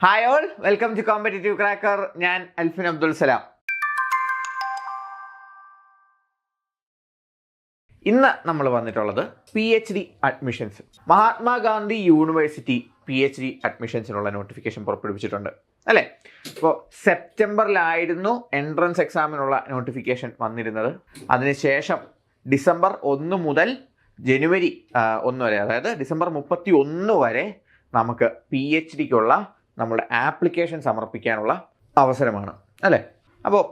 Hi all, welcome to competitive cracker. ഞാൻ അൽഫിൻ അബ്ദുൽ സലാം. ഇന്ന് നമ്മൾ വന്നിട്ടുള്ളത് PhD admissions. Mahatma Gandhi university PhD അഡ്മിഷൻസിനുള്ള നോട്ടിഫിക്കേഷൻ പുറപ്പെടുവിച്ചിട്ടുണ്ട് അല്ലേ? ഇപ്പോൾ സെപ്റ്റംബറിലായിരുന്നു എൻട്രൻസ് എക്സാമിനുള്ള നോട്ടിഫിക്കേഷൻ വന്നിരുന്നത്. അതിനുശേഷം ഡിസംബർ 1 മുതൽ ജനുവരി 1 വരെ, അതായത് ഡിസംബർ 31 വരെ നമുക്ക് PhDക്കുള്ള നമ്മുടെ ആപ്ലിക്കേഷൻ സമർപ്പിക്കാനുള്ള അവസരമാണ് അല്ലേ? അപ്പോൾ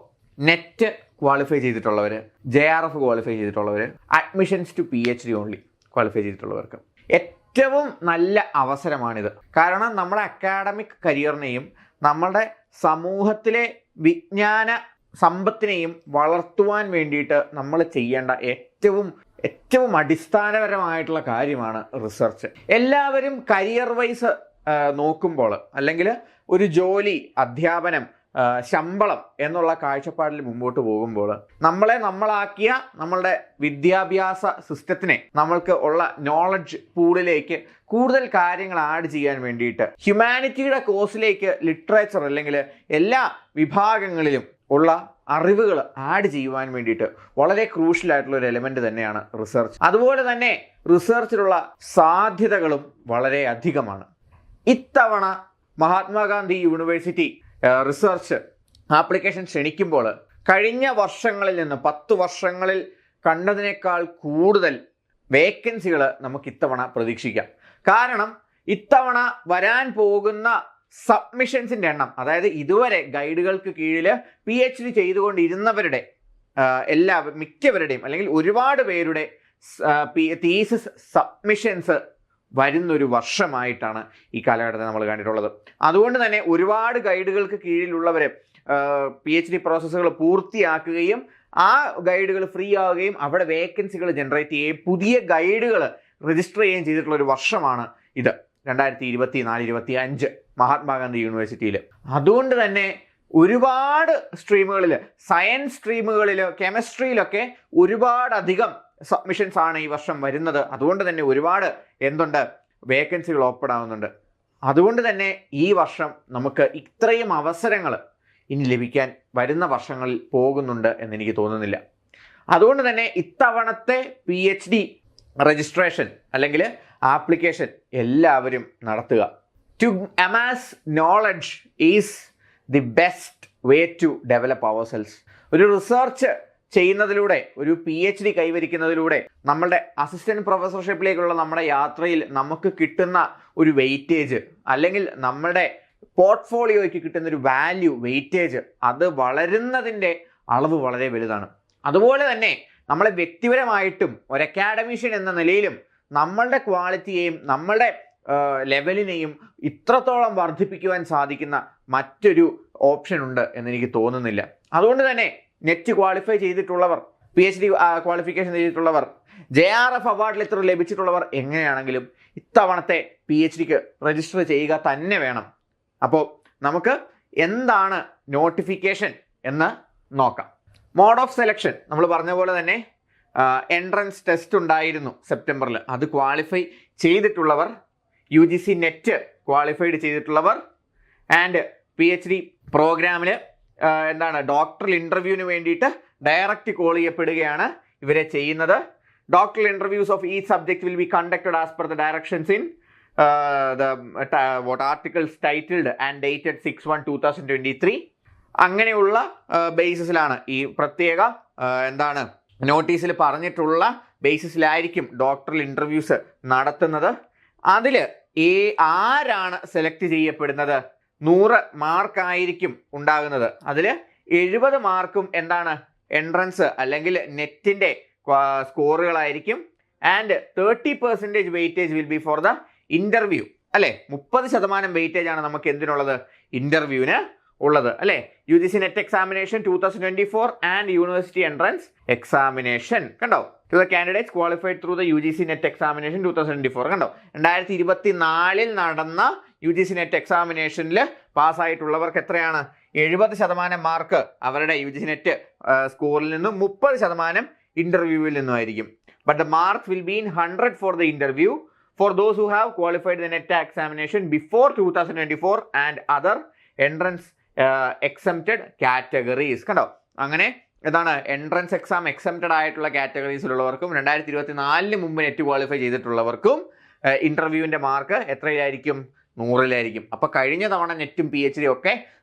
നെറ്റ് ക്വാളിഫൈ ചെയ്തിട്ടുള്ളവർ, JRF ക്വാളിഫൈ ചെയ്തിട്ടുള്ളവർ, admissions to PhD only qualify ചെയ്തിട്ടുള്ളവർക്ക് ഏറ്റവും നല്ല അവസരമാണിത്. കാരണം നമ്മുടെ അക്കാഡമിക് കരിയറിനെയും നമ്മുടെ സമൂഹത്തിലെ വിജ്ഞാന സമ്പത്തിനെയും വളർത്തുവാൻ വേണ്ടിയിട്ട് നമ്മൾ ചെയ്യേണ്ട ഏറ്റവും അടിസ്ഥാനപരമായിട്ടുള്ള കാര്യമാണ് റിസർച്ച്. എല്ലാവരും കരിയർ വൈസ് നോക്കുമ്പോൾ, അല്ലെങ്കിൽ ഒരു ജോലി, അധ്യാപനം, ശമ്പളം എന്നുള്ള കാഴ്ചപ്പാടിൽ മുമ്പോട്ട് പോകുമ്പോൾ നമ്മളാക്കിയ നമ്മളുടെ വിദ്യാഭ്യാസ സിസ്റ്റത്തിനെ നമ്മൾക്ക് ഉള്ള നോളജ് പൂളിലേക്ക് കൂടുതൽ കാര്യങ്ങൾ ആഡ് ചെയ്യാൻ വേണ്ടിയിട്ട് ഹ്യൂമാനിറ്റിയുടെ കോഴ്സിലേക്ക് ലിറ്ററേച്ചർ അല്ലെങ്കിൽ എല്ലാ വിഭാഗങ്ങളിലും ഉള്ള അറിവുകൾ ആഡ് ചെയ്യുവാൻ വേണ്ടിയിട്ട് വളരെ ക്രൂഷ്യൽ ആയിട്ടുള്ള ഒരു എലിമെന്റ് തന്നെയാണ് റിസർച്ച്. അതുപോലെ തന്നെ റിസർച്ചിലുള്ള സാധ്യതകളും വളരെ അധികമാണ്. ഇത്തവണ മഹാത്മാഗാന്ധി യൂണിവേഴ്സിറ്റി റിസർച്ച് ആപ്ലിക്കേഷൻ ക്ഷണിക്കുമ്പോൾ കഴിഞ്ഞ വർഷങ്ങളിൽ നിന്ന് 10 വർഷങ്ങളിൽ കണ്ടതിനേക്കാൾ കൂടുതൽ വേക്കൻസികൾ നമുക്ക് ഇത്തവണ പ്രതീക്ഷിക്കാം. കാരണം ഇത്തവണ വരാൻ പോകുന്ന സബ്മിഷൻസിൻ്റെ എണ്ണം, അതായത് ഇതുവരെ ഗൈഡുകൾക്ക് കീഴിൽ PhD ചെയ്തുകൊണ്ടിരുന്നവരുടെ മിക്കവരുടെയും അല്ലെങ്കിൽ ഒരുപാട് പേരുടെ തീസിസ് സബ്മിഷൻസ് വരുന്നൊരു വർഷമായിട്ടാണ് ഈ കാലഘട്ടത്തെ നമ്മൾ കണ്ടിട്ടുള്ളത്. അതുകൊണ്ട് തന്നെ ഒരുപാട് ഗൈഡുകൾക്ക് കീഴിലുള്ളവർ PhD പ്രോസസ്സുകൾ പൂർത്തിയാക്കുകയും ആ ഗൈഡുകൾ ഫ്രീ ആവുകയും അവിടെ വേക്കൻസികൾ ജനറേറ്റ് ചെയ്യുകയും പുതിയ ഗൈഡുകൾ രജിസ്റ്റർ ചെയ്യുകയും ചെയ്തിട്ടുള്ള ഒരു വർഷമാണ് ഇത് 2024-25 മഹാത്മാഗാന്ധി യൂണിവേഴ്സിറ്റിയിൽ. അതുകൊണ്ട് തന്നെ ഒരുപാട് സ്ട്രീമുകളിൽ, സയൻസ് സ്ട്രീമുകളിൽ, കെമിസ്ട്രിയിലൊക്കെ ഒരുപാടധികം സബ്മിഷൻസ് ആണ് ഈ വർഷം വരുന്നത്. അതുകൊണ്ട് തന്നെ ഒരുപാട് വേക്കൻസികൾ ഓപ്പൺ ആവുന്നുണ്ട്. അതുകൊണ്ട് തന്നെ ഈ വർഷം നമുക്ക് ഇത്രയും അവസരങ്ങൾ ഇനി ലഭിക്കാൻ വരുന്ന വർഷങ്ങളിൽ പോകുന്നുണ്ട് എന്നെനിക്ക് തോന്നുന്നില്ല. അതുകൊണ്ട് തന്നെ ഇത്തവണത്തെ PhD രജിസ്ട്രേഷൻ അല്ലെങ്കിൽ ആപ്ലിക്കേഷൻ എല്ലാവരും നടത്തുക. To amass knowledge is the best way to develop our cells. ഒരു റിസർച്ച് ചെയ്യുന്നതിലൂടെ, ഒരു PhD കൈവരിക്കുന്നതിലൂടെ നമ്മളുടെ അസിസ്റ്റന്റ് പ്രൊഫസർഷിപ്പിലേക്കുള്ള നമ്മുടെ യാത്രയിൽ നമുക്ക് കിട്ടുന്ന ഒരു വെയിറ്റേജ്, അല്ലെങ്കിൽ നമ്മുടെ പോർട്ട്ഫോളിയോയ്ക്ക് കിട്ടുന്ന ഒരു വെയിറ്റേജ്, അത് വളരുന്നതിൻ്റെ അളവ് വളരെ വലുതാണ്. അതുപോലെ തന്നെ നമ്മളെ വ്യക്തിപരമായിട്ടും ഒരു അക്കാഡമിഷ്യൻ എന്ന നിലയിലും നമ്മളുടെ ക്വാളിറ്റിയെയും നമ്മളുടെ ലെവലിനെയും ഇത്രത്തോളം വർദ്ധിപ്പിക്കുവാൻ സാധിക്കുന്ന മറ്റൊരു ഓപ്ഷൻ ഉണ്ട് എന്നെനിക്ക് തോന്നുന്നില്ല. അതുകൊണ്ട് തന്നെ നെറ്റ് ക്വാളിഫൈ ചെയ്തിട്ടുള്ളവർ, PhD ക്വാളിഫിക്കേഷൻ ചെയ്തിട്ടുള്ളവർ, JRF അവാർഡ് ലെറ്റർ ലഭിച്ചിട്ടുള്ളവർ എങ്ങനെയാണെങ്കിലും ഇത്തവണത്തെ PhDക്ക് രജിസ്റ്റർ ചെയ്യുക തന്നെ വേണം. അപ്പോൾ നമുക്ക് എന്താണ് നോട്ടിഫിക്കേഷൻ എന്ന് നോക്കാം. മോഡ് ഓഫ് സെലക്ഷൻ നമ്മൾ പറഞ്ഞ പോലെ തന്നെ എൻട്രൻസ് ടെസ്റ്റ് ഉണ്ടായിരുന്നു സെപ്റ്റംബറിൽ. അത് ക്വാളിഫൈ ചെയ്തിട്ടുള്ളവർ, UGC നെറ്റ് ക്വാളിഫൈഡ് ചെയ്തിട്ടുള്ളവർ ആൻഡ് PhD പ്രോഗ്രാമിൽ ഡോക്ടറൽ ഇൻ്റർവ്യൂവിന് വേണ്ടിയിട്ട് ഡയറക്റ്റ് കോൾ ചെയ്യപ്പെടുകയാണ് ഇവരെ ചെയ്യുന്നത്. Doctoral interviews of each subject will be conducted as per the directions in articles titled and dated 6/1/2023. അങ്ങനെയുള്ള ബേസിസിലാണ് ഈ പ്രത്യേക നോട്ടീസിൽ പറഞ്ഞിട്ടുള്ള ബേസിസിലായിരിക്കും ഡോക്ടറൽ ഇൻ്റർവ്യൂസ് നടത്തുന്നത്. അതിൽ ആരാണ് സെലക്ട് ചെയ്യപ്പെടുന്നത്? 100 മാർക്കായിരിക്കും ഉണ്ടാകുന്നത്. അതിൽ 70 മാർക്കും എൻട്രൻസ് അല്ലെങ്കിൽ നെറ്റിൻ്റെ സ്കോറുകളായിരിക്കും. And 30% weightage will be for the interview അല്ലേ? 30% വെയിറ്റേജ് ആണ് നമുക്ക് എന്തിനുള്ളത്? ഇൻ്റർവ്യൂവിന് ഉള്ളത് അല്ലേ? UGC net examination 2024 and university entrance examination കണ്ടോ? To the candidates qualified through the UGC net examination 2024 കണ്ടോ? 2024 നടന്ന UGC നെറ്റ് എക്സാമിനേഷനിൽ പാസ്സായിട്ടുള്ളവർക്ക് എത്രയാണ്? 70% മാർക്ക് അവരുടെ UGC നെറ്റ് സ്കോറിൽ നിന്നും 30% ഇൻ്റർവ്യൂവിൽ നിന്നുമായിരിക്കും. But the mark will be in 100 for the interview, for those who have qualified the NET examination before 2024 and other entrance exempted categories. കണ്ടോ, അങ്ങനെ ഏതാണ് എൻട്രൻസ് എക്സാം എക്സംപ്റ്റഡ് ആയിട്ടുള്ള കാറ്റഗറീസിലുള്ളവർക്കും 2024 മുമ്പ് നെറ്റ് ക്വാളിഫൈ ചെയ്തിട്ടുള്ളവർക്കും ഇന്റർവ്യൂവിന്റെ മാർക്ക് എത്രയിലായിരിക്കും? 100-ലായിരിക്കും. അപ്പൊ കഴിഞ്ഞ തവണ നെറ്റും PhD ഒക്കെ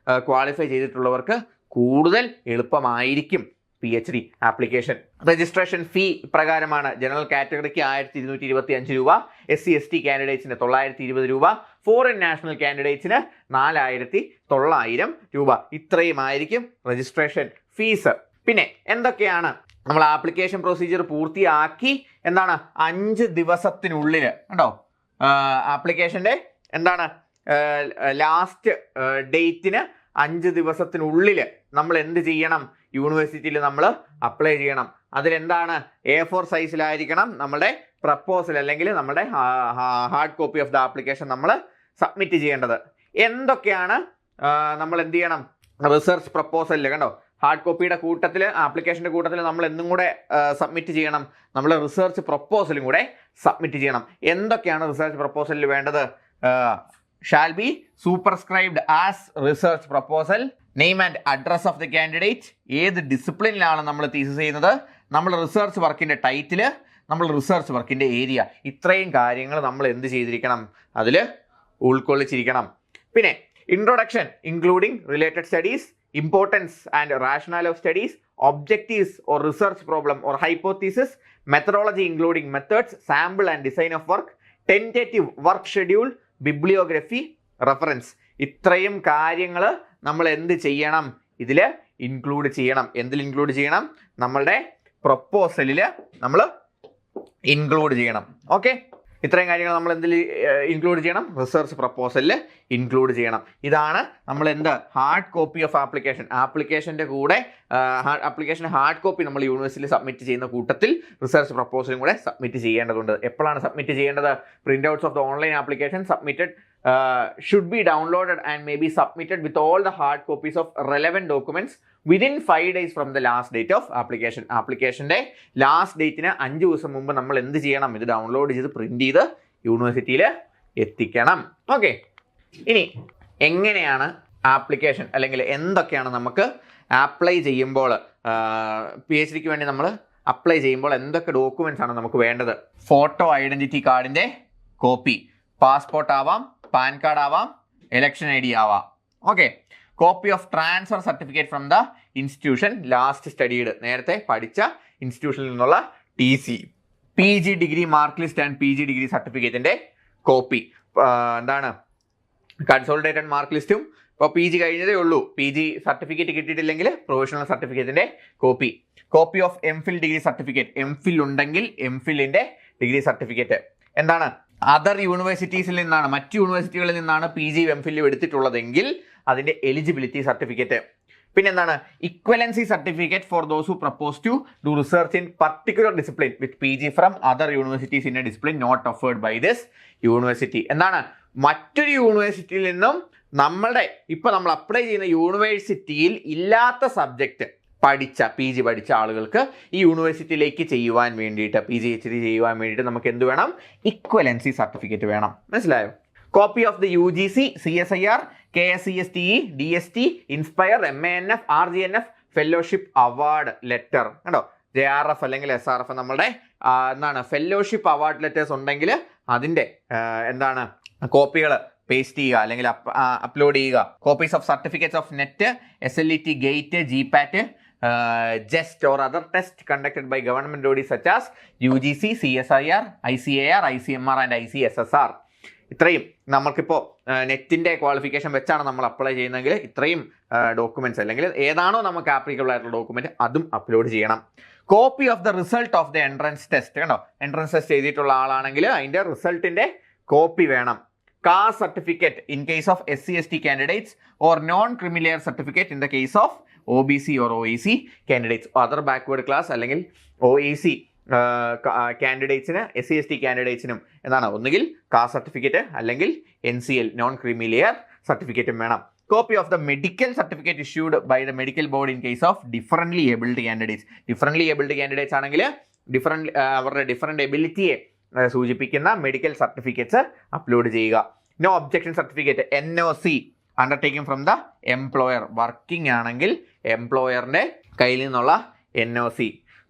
ക്വാളിഫൈ ചെയ്തിട്ടുള്ളവർക്ക് കൂടുതൽ എളുപ്പമായിരിക്കും PhD ആപ്ലിക്കേഷൻ. രജിസ്ട്രേഷൻ ഫീ പ്രകാരമാണ് ജനറൽ കാറ്റഗറിക്ക് 1225 രൂപ, SC/ST കാൻഡിഡേറ്റ്സിന് 920 രൂപ, ഫോറിൻ നാഷണൽ കാൻഡിഡേറ്റ്സിന് 4900 രൂപ. ഇത്രയുമായിരിക്കും രജിസ്ട്രേഷൻ ഫീസ്. പിന്നെ എന്തൊക്കെയാണ്? നമ്മൾ ആപ്ലിക്കേഷൻ പ്രൊസീജിയർ പൂർത്തിയാക്കി 5 ദിവസത്തിനുള്ളിൽ കണ്ടോ ആപ്ലിക്കേഷന്റെ ലാസ്റ്റ് ഡേറ്റിന് 5 ദിവസത്തിനുള്ളിൽ നമ്മൾ എന്ത് ചെയ്യണം? യൂണിവേഴ്സിറ്റിയിൽ നമ്മൾ അപ്ലൈ ചെയ്യണം. അതിലെന്താണ്? A4 സൈസിലായിരിക്കണം നമ്മുടെ പ്രപ്പോസൽ അല്ലെങ്കിൽ നമ്മുടെ hard copy of the application നമ്മൾ സബ്മിറ്റ് ചെയ്യേണ്ടത്. എന്തൊക്കെയാണ് നമ്മൾ എന്ത് ചെയ്യണം? റിസർച്ച് പ്രപ്പോസലിൽ കണ്ടോ ഹാർഡ് കോപ്പിയുടെ കൂട്ടത്തിൽ ആപ്ലിക്കേഷന്റെ കൂട്ടത്തിൽ നമ്മൾ എന്തും കൂടെ സബ്മിറ്റ് ചെയ്യണം? നമ്മൾ റിസർച്ച് പ്രപ്പോസലും കൂടെ സബ്മിറ്റ് ചെയ്യണം. എന്തൊക്കെയാണ് റിസർച്ച് പ്രപ്പോസലിൽ വേണ്ടത്? shall be superscribed as research proposal, name and address of the candidate, ഏത് ഡിസിപ്ലിനിലാണ് നമ്മൾ തീസിസ് ചെയ്യുന്നത്, നമ്മൾ റിസർച്ച് വർക്കിന്റെ ടൈറ്റിൽ, നമ്മൾ റിസർച്ച് വർക്കിന്റെ ഏരിയ, ഇത്രയും കാര്യങ്ങൾ നമ്മൾ എന്ത് ചെയ്തിരിക്കണം? അതിൽ ഉൾക്കൊള്ളിച്ചിരിക്കണം. പിന്നെ introduction including related studies, importance and rational of studies, objectives or research problem or hypothesis, methodology including methods, sample and design of work, tentative work schedule, bibliography, reference. ഇത്രയും കാര്യങ്ങൾ നമ്മൾ എന്ത് ചെയ്യണം? ഇതിൽ ഇൻക്ലൂഡ് ചെയ്യണം. എന്തിൽ ഇൻക്ലൂഡ് ചെയ്യണം? നമ്മളുടെ പ്രൊപ്പോസലിൽ നമ്മൾ ഇൻക്ലൂഡ് ചെയ്യണം. ഓക്കെ, ഇത്രയും കാര്യങ്ങൾ നമ്മൾ എന്തിൽ ഇൻക്ലൂഡ് ചെയ്യണം? റിസർച്ച് പ്രപ്പോസലിൽ ഇൻക്ലൂഡ് ചെയ്യണം. ഇതാണ് നമ്മൾ എന്ത് ഹാർഡ് കോപ്പി ഓഫ് ആപ്ലിക്കേഷൻ്റെ കൂടെ ആപ്ലിക്കേഷൻ ഹാർഡ് കോപ്പി നമ്മൾ യൂണിവേഴ്സിറ്റിയിൽ സബ്മിറ്റ് ചെയ്യുന്ന കൂട്ടത്തിൽ റിസർച്ച് പ്രപ്പോസലും കൂടെ സബ്മിറ്റ് ചെയ്യേണ്ടതുണ്ട്. എപ്പോഴാണ് സബ്മിറ്റ് ചെയ്യേണ്ടത്? Print outs of the online application submitted should be downloaded and may be submitted with all the hard copies of relevant documents within 5 days from the last date of application. ആപ്ലിക്കേഷന്റെ last ഡേറ്റിന് 5 ദിവസം മുമ്പ് നമ്മൾ എന്ത് ചെയ്യണം? ഇത് download ചെയ്ത് print ചെയ്ത് യൂണിവേഴ്സിറ്റിയിൽ എത്തിക്കണം. ഓക്കെ, ഇനി എങ്ങനെയാണ് ആപ്ലിക്കേഷൻ അല്ലെങ്കിൽ എന്തൊക്കെയാണ് നമുക്ക് അപ്ലൈ ചെയ്യുമ്പോൾ PhDക്ക് വേണ്ടി നമ്മൾ അപ്ലൈ ചെയ്യുമ്പോൾ എന്തൊക്കെ ഡോക്യുമെന്റ്സ് ആണ് നമുക്ക് വേണ്ടത്? ഫോട്ടോ ഐഡന്റിറ്റി കാർഡിന്റെ കോപ്പി, പാസ്പോർട്ട് ആവാം, പാൻ കാർഡ് ആവാം, ഇലക്ഷൻ ID ആവാം. Okay, copy of transfer certificate from the institution last studied, നേരത്തെ പഠിച്ച ഇൻസ്റ്റിറ്റ്യൂഷനിൽ നിന്നുള്ള TC, PG degree mark list and PG degree സർട്ടിഫിക്കറ്റിന്റെ കോപ്പി, കൺസോളിഡേറ്റഡ് മാർക്ക് ലിസ്റ്റും. ഇപ്പോൾ PG കഴിഞ്ഞതേ ഉള്ളൂ, PG സർട്ടിഫിക്കറ്റ് കിട്ടിയിട്ടില്ലെങ്കിൽ പ്രൊവിഷണൽ സർട്ടിഫിക്കറ്റിന്റെ copy, copy of MPhil degree certificate, MPhil ഉണ്ടെങ്കിൽ MPhilന്റെ ഡിഗ്രി സർട്ടിഫിക്കറ്റ്. അതർ യൂണിവേഴ്സിറ്റീസിൽ നിന്നാണ്, മറ്റ് യൂണിവേഴ്സിറ്റികളിൽ നിന്നാണ് PG MPhil എടുത്തിട്ടുള്ളതെങ്കിൽ അതിന്റെ എലിജിബിലിറ്റി സർട്ടിഫിക്കറ്റ്. പിന്നെന്താണ്? Equivalency certificate for those who propose to do research in particular discipline with PG from other universities in a discipline not offered by this university. മറ്റൊരു യൂണിവേഴ്സിറ്റിയിൽ നിന്നും നമ്മൾ അപ്ലൈ ചെയ്യുന്ന യൂണിവേഴ്സിറ്റിയിൽ ഇല്ലാത്ത സബ്ജക്റ്റ് PG പഠിച്ച ആളുകൾക്ക് ഈ യൂണിവേഴ്സിറ്റിയിലേക്ക് ചെയ്യുവാൻ വേണ്ടിയിട്ട് PhD ചെയ്യുവാൻ വേണ്ടിയിട്ട് നമുക്ക് എന്ത് വേണം? ഇക്വലൻസി സർട്ടിഫിക്കറ്റ് വേണം. മനസ്സിലായോ? Copy of the UGC, CSIR, KSCSTE, DST, inspire, MANF, RGNF fellowship award letter. കണ്ടോ, JRF അല്ലെങ്കിൽ SRF നമ്മളുടെ ഫെല്ലോഷിപ്പ് അവാർഡ് ലെറ്റേഴ്സ് ഉണ്ടെങ്കിൽ അതിന്റെ കോപ്പികൾ പേസ്റ്റ് ചെയ്യുക അല്ലെങ്കിൽ അപ്ലോഡ് ചെയ്യുക. Copies of certificates of net, SLET, GATE, GPAT, JEST or other test conducted by government bodies such as UGC, CSIR, ICAR, ICMR and ICSSR. ഇത്രയും നമുക്കിപ്പോൾ നെറ്റിന്റെ ക്വാളിഫിക്കേഷൻ വെച്ചാണ് നമ്മൾ അപ്ലൈ ചെയ്യുന്നതെങ്കിൽ ഇത്രയും ഡോക്യുമെന്റ്സ് അല്ലെങ്കിൽ ഏതാണോ നമുക്ക് ആപ്ലിക്കബിൾ ആയിട്ടുള്ള ഡോക്യുമെന്റ് അതും അപ്ലോഡ് ചെയ്യണം. Copy of the result of the entrance test. കണ്ടോ, എൻട്രൻസ് ടെസ്റ്റ് ചെയ്തിട്ടുള്ള ആളാണെങ്കിൽ അതിന്റെ റിസൾട്ടിന്റെ കോപ്പി വേണം. Caste certificate in case of SC/ST candidates or non-creamy certificate in the case of OBC or OEC candidates. Other backward class അല്ലെങ്കിൽ OEC കാൻഡിഡേറ്റ്സിന് SC/ST കാൻഡിഡേറ്റ്സിനും ഒന്നുകിൽ caste certificate അല്ലെങ്കിൽ NCL non creamy layer സർട്ടിഫിക്കറ്റും വേണം. Copy of the medical certificate issued by the medical board in case of differently abled candidates. Differently abled candidates ആണെങ്കിൽ അവരുടെ different എബിലിറ്റിയെ സൂചിപ്പിക്കുന്ന medical certificates upload ചെയ്യുക. No objection certificate NOC undertaking from the employer. Working ആണെങ്കിൽ എംപ്ലോയറിൻ്റെ കയ്യിൽ നിന്നുള്ള NOC.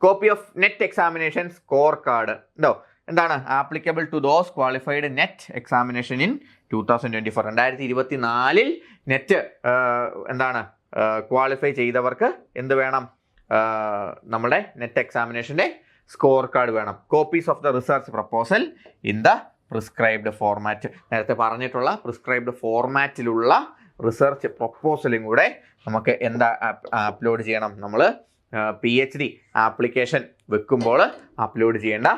Copy of net examination score card. എന്താണ് applicable to those qualified net examination in 2024. 2024 net എന്താണ് ക്വാളിഫൈ ചെയ്തവർക്ക് എന്ത് വേണം? നമ്മുടെ നെറ്റ് എക്സാമിനേഷൻ്റെ സ്കോർ കാർഡ് വേണം. Copies of the research proposal in the prescribed format. നേരത്തെ പറഞ്ഞിട്ടുള്ള പ്രിസ്ക്രൈബ്ഡ് ഫോർമാറ്റിലുള്ള റിസർച്ച് പ്രപ്പോസലും കൂടെ നമുക്ക് എന്താ അപ്ലോഡ് ചെയ്യണം? നമ്മൾ PhD ആപ്ലിക്കേഷൻ വെക്കുമ്പോൾ അപ്ലോഡ് ചെയ്യേണ്ട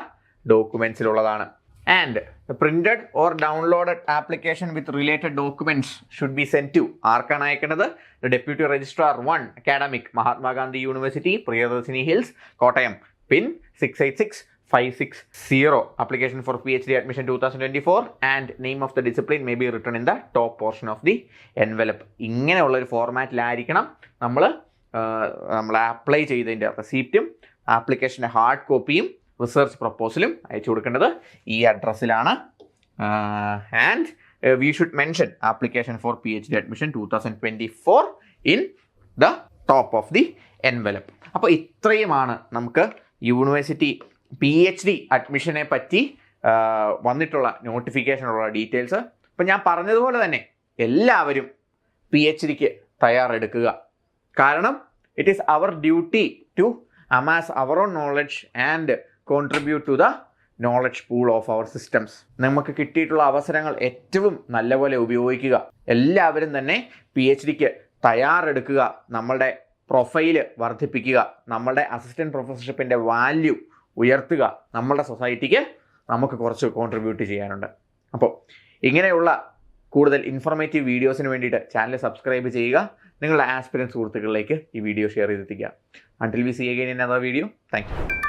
ഡോക്യുമെൻസിലുള്ളതാണ്. And printed or downloaded application with related documents should be send to. ആർക്കാണ് അയക്കേണ്ടത്? Deputy registrar 1 academic, Mahatma Gandhi university, Priyadarshini Hills, Kottayam, pin 686560. Application for PhD admission 2024 and name of the discipline may be written in the top portion of the envelope. ഇങ്ങനെയുള്ള ഒരു ഫോർമാറ്റിലായിരിക്കണം നമ്മൾ apply ചെയ്തതിൻ്റെ റെസിപ്റ്റും ആപ്ലിക്കേഷൻ്റെ hard കോപ്പിയും research പ്രപ്പോസലും അയച്ചു കൊടുക്കേണ്ടത് ഈ അഡ്രസ്സിലാണ്. And we should mention application for PhD admission 2024 in the top of the envelope. അപ്പോൾ ഇത്രയുമാണ് നമുക്ക് യൂണിവേഴ്സിറ്റി PhD അഡ്മിഷനെ പറ്റി വന്നിട്ടുള്ള നോട്ടിഫിക്കേഷനുള്ള ഡീറ്റെയിൽസ്. ഇപ്പം ഞാൻ പറഞ്ഞതുപോലെ തന്നെ എല്ലാവരും PhDക്ക് തയ്യാറെടുക്കുക. കാരണം it is our duty to amass our own knowledge and contribute to the knowledge pool of our systems. നമുക്ക് കിട്ടിയിട്ടുള്ള അവസരങ്ങൾ ഏറ്റവും നല്ലപോലെ ഉപയോഗിക്കുക. എല്ലാവരും തന്നെ PhDക്ക് തയ്യാറെടുക്കുക. നമ്മളുടെ പ്രൊഫൈല് വർദ്ധിപ്പിക്കുക. നമ്മളുടെ അസിസ്റ്റൻറ്റ് പ്രൊഫസർഷിപ്പിൻ്റെ വാല്യൂ ഉയർത്തുക. നമ്മളുടെ സൊസൈറ്റിക്ക് നമുക്ക് കുറച്ച് കോൺട്രിബ്യൂട്ട് ചെയ്യാനുണ്ട്. അപ്പോൾ ഇങ്ങനെയുള്ള കൂടുതൽ ഇൻഫോർമേറ്റീവ് വീഡിയോസിന് വേണ്ടിയിട്ട് ചാനൽ സബ്സ്ക്രൈബ് ചെയ്യുക. നിങ്ങളുടെ ആസ്പിരൻസ് സുഹൃത്തുക്കളിലേക്ക് ഈ വീഡിയോ ഷെയർ ചെയ്തെത്തിക്കുക. Until we see again in another video, thank you.